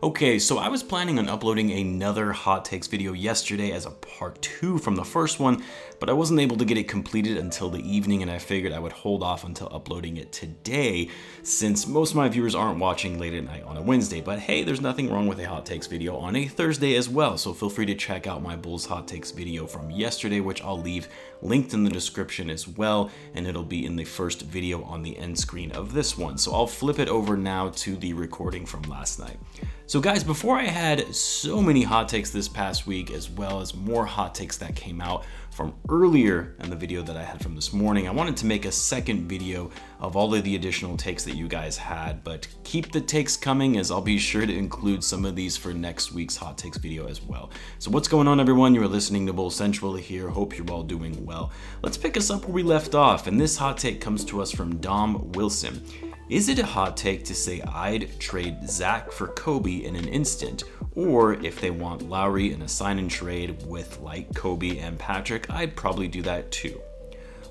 Okay, so I was planning on uploading another hot takes video yesterday as a part 2 from the first one, but I wasn't able to get it completed until the evening, and I figured I would hold off until uploading it today since most of my viewers aren't watching late at night on a Wednesday. But hey, there's nothing wrong with a hot takes video on a Thursday as well, so feel free to check out my Bulls hot takes video from yesterday, which I'll leave linked in the description as well, and it'll be in the first video on the end screen of this one. So I'll flip it over now to the recording from last night. So guys, before I had so many hot takes this past week, as well as more hot takes that came out from earlier in the video that I had from this morning, I wanted to make a second video of all of the additional takes that you guys had, but keep the takes coming as I'll be sure to include some of these for next week's hot takes video as well. So what's going on, everyone? You are listening to Bull Central here. Hope you're all doing well. Let's pick us up where we left off, and this hot take comes to us from Dom Wilson. Is it a hot take to say I'd trade Zach for Coby in an instant? Or if they want Lauri in a sign and trade with like Coby and Patrick, I'd probably do that too.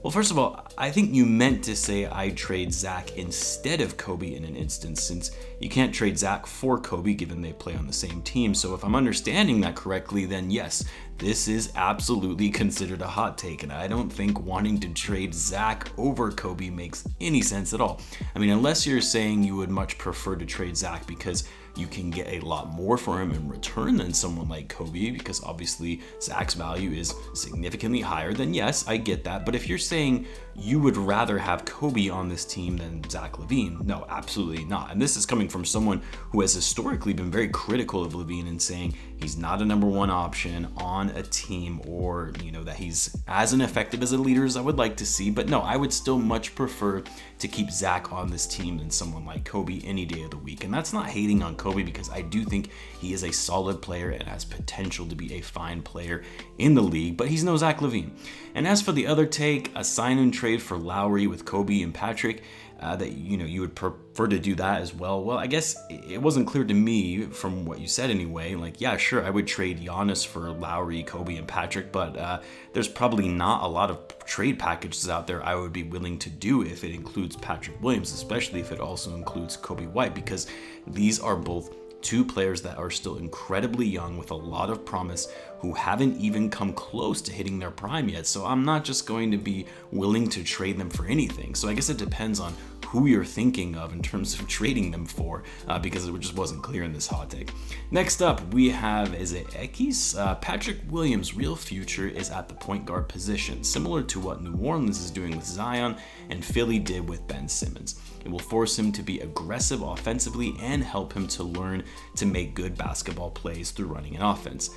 Well, first of all, I think you meant to say I'd trade Zach instead of Coby in an instant, since you can't trade Zach for Coby given they play on the same team. So if I'm understanding that correctly, then yes, this is absolutely considered a hot take, and I don't think wanting to trade Zach over Coby makes any sense at all. I mean, unless you're saying you would much prefer to trade Zach because you can get a lot more for him in return than someone like Coby, because obviously Zach's value is significantly higher, then yes, I get that. But if you're saying you would rather have Coby on this team than Zach Lavine, no, absolutely not. And this is coming from someone who has historically been very critical of Lavine and saying he's not a number one option on a team, or that he's as ineffective as a leader as I would like to see. But no, I would still much prefer to keep Zach on this team than someone like Coby any day of the week. And that's not hating on Coby, because I do think he is a solid player and has potential to be a fine player in the league, but he's no Zach Lavine. And as for the other take, a sign and trade for Lauri with Coby and Patrick, that you would prefer to do that as well. Well, I guess it wasn't clear to me from what you said anyway. Like, yeah, sure, I would trade Giannis for Lauri, Coby, and Patrick, but there's probably not a lot of trade packages out there I would be willing to do if it includes Patrick Williams, especially if it also includes Coby White, because these are both two players that are still incredibly young with a lot of promise, who haven't even come close to hitting their prime yet. So I'm not just going to be willing to trade them for anything. So I guess it depends on who you're thinking of in terms of trading them for, because it just wasn't clear in this hot take. Next up, we have, is it Ekis? Patrick Williams' real future is at the point guard position, similar to what New Orleans is doing with Zion and Philly did with Ben Simmons. It will force him to be aggressive offensively and help him to learn to make good basketball plays through running an offense.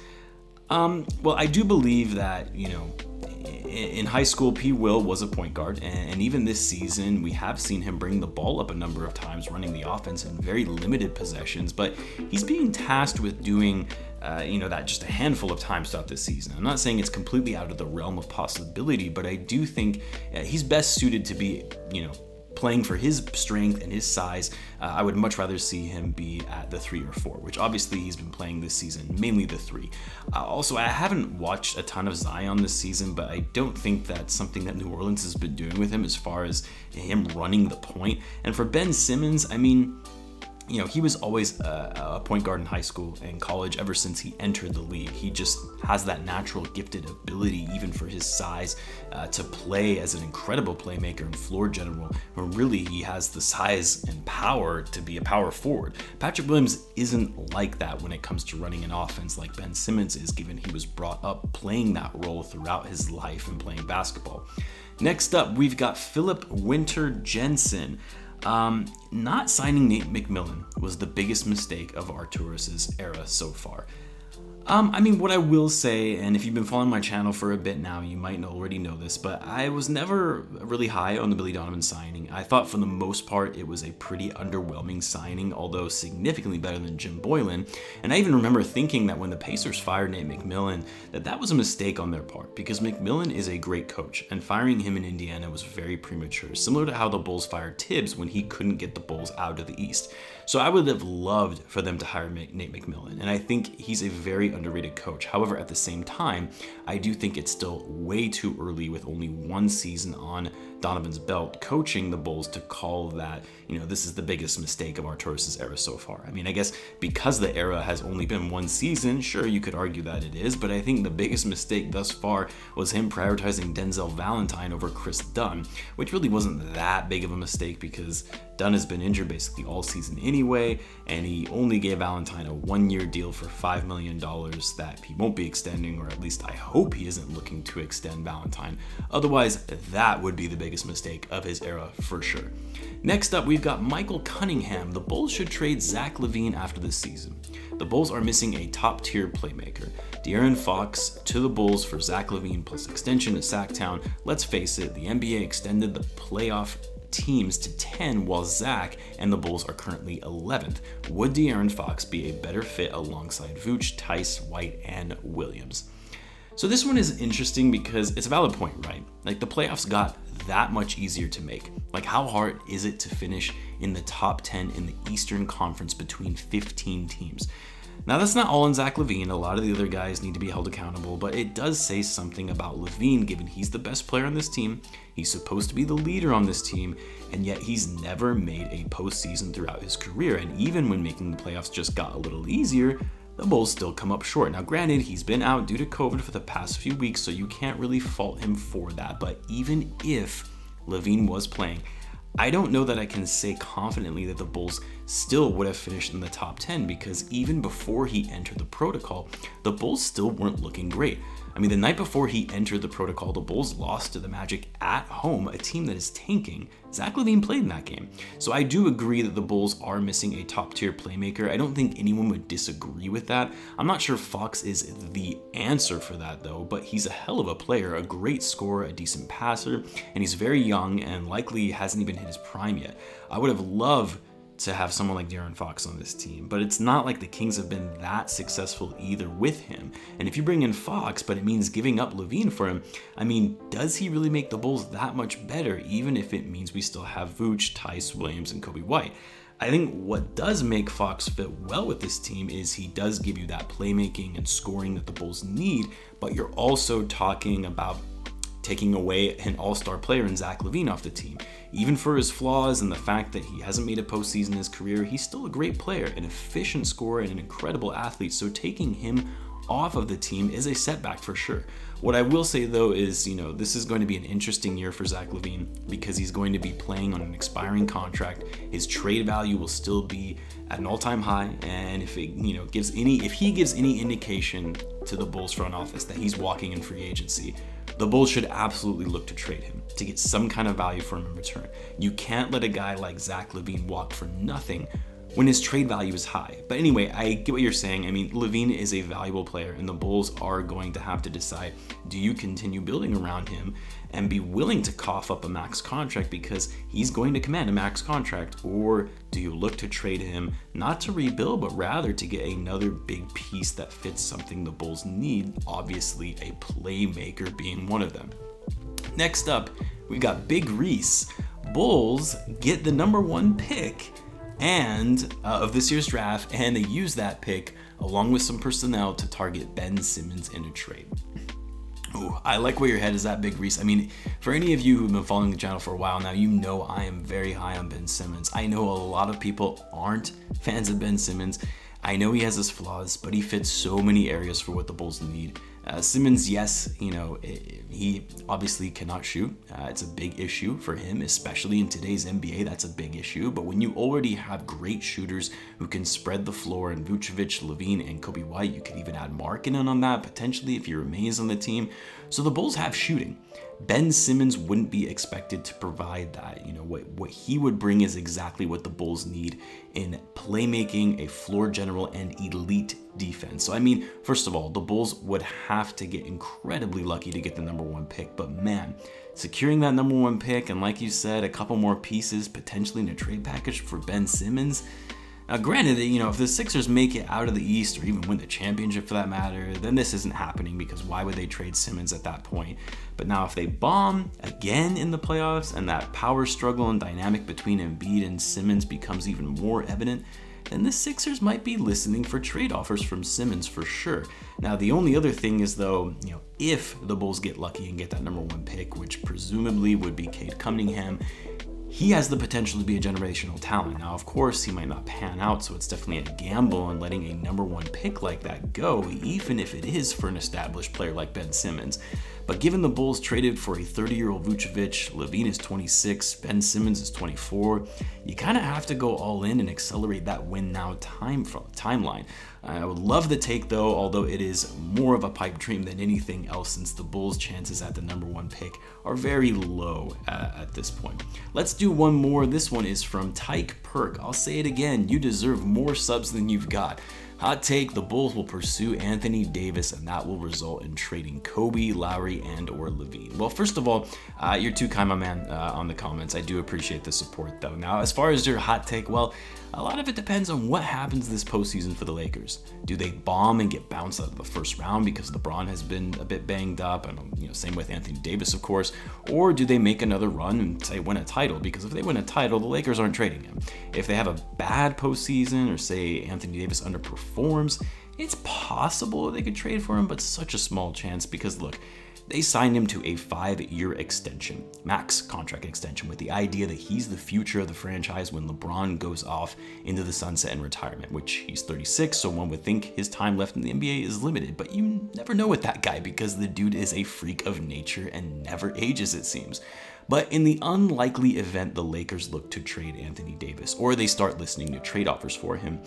Well, I do believe that, in high school, P. Will was a point guard, and even this season, we have seen him bring the ball up a number of times, running the offense in very limited possessions, but he's being tasked with doing that just a handful of times throughout this season. I'm not saying it's completely out of the realm of possibility, but I do think he's best suited to be, playing for his strength and his size. I would much rather see him be at the 3 or 4, which obviously he's been playing this season, mainly the 3. Also, I haven't watched a ton of Zion this season, but I don't think that's something that New Orleans has been doing with him as far as him running the point. And for Ben Simmons, I mean, he was always a point guard in high school and college ever since he entered the league. He just has that natural gifted ability, even for his size, to play as an incredible playmaker and floor general, where really he has the size and power to be a power forward. Patrick Williams isn't like that when it comes to running an offense like Ben Simmons is, given he was brought up playing that role throughout his life and playing basketball. Next up, we've got Philip Winter Jensen. Not signing Nate McMillan was the biggest mistake of Arturas's era so far. I mean, what I will say, and if you've been following my channel for a bit now, you might already know this, but I was never really high on the Billy Donovan signing. I thought for the most part it was a pretty underwhelming signing, although significantly better than Jim Boylan. And I even remember thinking that when the Pacers fired Nate McMillan, that was a mistake on their part, because McMillan is a great coach, and firing him in Indiana was very premature, similar to how the Bulls fired Tibbs when he couldn't get the Bulls out of the East. So I would have loved for them to hire Nate McMillan, and I think he's a very underrated coach. However, at the same time, I do think it's still way too early with only one season on Donovan's belt coaching the Bulls to call that, this is the biggest mistake of Arturas' era so far. I mean, I guess because the era has only been one season, sure, you could argue that it is, but I think the biggest mistake thus far was him prioritizing Denzel Valentine over Chris Dunn, which really wasn't that big of a mistake because Dunn has been injured basically all season anyway, and he only gave Valentine a one-year deal for $5 million that he won't be extending, or at least I hope he isn't looking to extend Valentine. Otherwise, that would be the biggest mistake of his era for sure. Next up, we've got Michael Cunningham. The Bulls should trade Zach Lavine after this season. The Bulls are missing a top-tier playmaker. De'Aaron Fox to the Bulls for Zach Lavine plus extension to Sacktown. Let's face it, the NBA extended the playoff teams to 10 while Zach and the Bulls are currently 11th. Would De'Aaron Fox be a better fit alongside Vooch, Tice, White, and Williams? So this one is interesting because it's a valid point, right? Like the playoffs got that much easier to make. Like how hard is it to finish in the top 10 in the Eastern Conference between 15 teams? Now that's not all on Zach Lavine. A lot of the other guys need to be held accountable, but it does say something about Lavine given he's the best player on this team. He's supposed to be the leader on this team, and yet he's never made a postseason throughout his career. And even when making the playoffs just got a little easier, the Bulls still come up short. Now granted, he's been out due to COVID for the past few weeks, so you can't really fault him for that. But even if Lavine was playing, I don't know that I can say confidently that the Bulls still would have finished in the top 10 because even before he entered the protocol, the Bulls still weren't looking great. I mean, the night before he entered the protocol, the Bulls lost to the Magic at home, a team that is tanking. Zach Lavine played in that game. So I do agree that the Bulls are missing a top-tier playmaker. I don't think anyone would disagree with that. I'm not sure Fox is the answer for that, though, but he's a hell of a player, a great scorer, a decent passer, and he's very young and likely hasn't even hit his prime yet. I would have loved to have someone like De'Aaron Fox on this team, but it's not like the Kings have been that successful either with him. And if you bring in Fox, but it means giving up Lavine for him, I mean, does he really make the Bulls that much better, even if it means we still have Vooch, Tice, Williams, and Coby White? I think what does make Fox fit well with this team is he does give you that playmaking and scoring that the Bulls need, but you're also talking about taking away an all-star player in Zach Lavine off the team. Even for his flaws and the fact that he hasn't made a postseason in his career, he's still a great player, an efficient scorer, and an incredible athlete, so taking him off of the team is a setback for sure. What I will say though is, this is going to be an interesting year for Zach Lavine because he's going to be playing on an expiring contract. His trade value will still be at an all-time high, and if he gives any indication to the Bulls front office that he's walking in free agency, the Bulls should absolutely look to trade him to get some kind of value for him in return. You can't let a guy like Zach Lavine walk for nothing when his trade value is high. But anyway, I get what you're saying. I mean, Lavine is a valuable player, and the Bulls are going to have to decide, do you continue building around him and be willing to cough up a max contract because he's going to command a max contract, or do you look to trade him not to rebuild, but rather to get another big piece that fits something the Bulls need, obviously a playmaker being one of them. Next up, we've got Big Reese. Bulls get the number 1 pick of this year's draft, and they use that pick along with some personnel to target Ben Simmons in a trade. Ooh, I like where your head is at, Big Reese. I mean, for any of you who've been following the channel for a while now, you know I am very high on Ben Simmons. I know a lot of people aren't fans of Ben Simmons. I know he has his flaws, but he fits so many areas for what the Bulls need. Simmons, yes, he obviously cannot shoot. It's a big issue for him, especially in today's NBA. That's a big issue. But when you already have great shooters who can spread the floor, and Vucevic, Lavine, and Coby White, you could even add Markkanen on that potentially if he remains on the team. So the Bulls have shooting. Ben Simmons wouldn't be expected to provide that. What he would bring is exactly what the Bulls need in playmaking, a floor general, and elite defense. So I mean, first of all, the Bulls would have to get incredibly lucky to get the number 1 pick, but man, securing that number 1 pick and, like you said, a couple more pieces potentially in a trade package for Ben Simmons. Now, granted, if the Sixers make it out of the East or even win the championship for that matter, then this isn't happening because why would they trade Simmons at that point? But now if they bomb again in the playoffs and that power struggle and dynamic between Embiid and Simmons becomes even more evident, then the Sixers might be listening for trade offers from Simmons for sure. Now, the only other thing is though, if the Bulls get lucky and get that number 1 pick, which presumably would be Cade Cunningham, he has the potential to be a generational talent. Now, of course, he might not pan out, so it's definitely a gamble on letting a number 1 pick like that go, even if it is for an established player like Ben Simmons. But given the Bulls traded for a 30-year-old Vucevic, Lavine is 26, Ben Simmons is 24, you kind of have to go all in and accelerate that win now timeline. I would love the take though, although it is more of a pipe dream than anything else since the Bulls' chances at the number 1 pick are very low at this point. Let's do one more. This one is from Tyke Perk. I'll say it again, you deserve more subs than you've got. Hot take, the Bulls will pursue Anthony Davis and that will result in trading Coby, Lauri, and or Lavine. Well, first of all, you're too kind, my man, on the comments. I do appreciate the support though. Now, as far as your hot take, well, a lot of it depends on what happens this postseason for the Lakers. Do they bomb and get bounced out of the first round because LeBron has been a bit banged up, and same with Anthony Davis, of course, or do they make another run and say win a title? Because if they win a title, the Lakers aren't trading him. If they have a bad postseason, or say Anthony Davis underperforms, it's possible they could trade for him, but such a small chance because look, they signed him to a 5-year extension, max contract extension, with the idea that he's the future of the franchise when LeBron goes off into the sunset in retirement, which he's 36, so one would think his time left in the NBA is limited, but you never know with that guy because the dude is a freak of nature and never ages, it seems. But in the unlikely event the Lakers look to trade Anthony Davis, or they start listening to trade offers for him,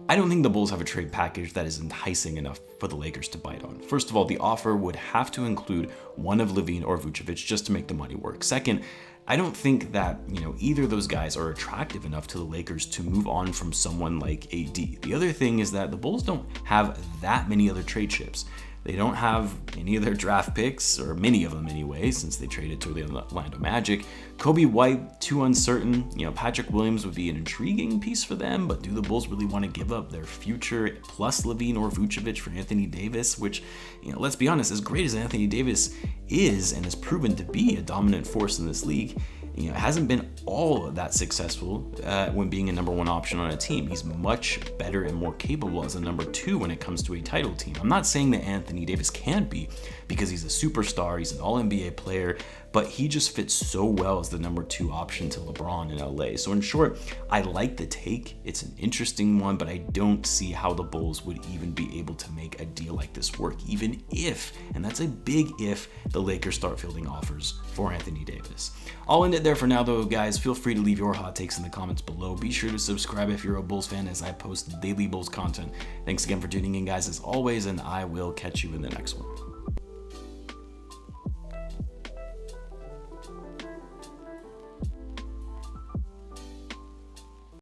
I don't think the Bulls have a trade package that is enticing enough for the Lakers to bite on. First of all, the offer would have to include one of Lavine or Vucevic just to make the money work. Second, I don't think that, either of those guys are attractive enough to the Lakers to move on from someone like AD. The other thing is that the Bulls don't have that many other trade chips. They don't have any of their draft picks, or many of them anyway, since they traded to the Orlando Magic. Coby White, too uncertain. Patrick Williams would be an intriguing piece for them, but do the Bulls really want to give up their future plus Lavine or Vucevic for Anthony Davis, which, let's be honest, as great as Anthony Davis is and has proven to be a dominant force in this league, hasn't been all that successful when being a number 1 option on a team. He's much better and more capable as a number 2 when it comes to a title team. I'm not saying that Anthony Davis can't be, because he's a superstar, he's an all-NBA player, but he just fits so well as the number 2 option to LeBron in LA. So in short, I like the take. It's an interesting one, but I don't see how the Bulls would even be able to make a deal like this work, even if, and that's a big if, the Lakers start fielding offers for Anthony Davis. I'll end it there for now though, guys. Feel free to leave your hot takes in the comments below. Be sure to subscribe if you're a Bulls fan, as I post daily Bulls content. Thanks again for tuning in, guys, as always, and I will catch you in the next one.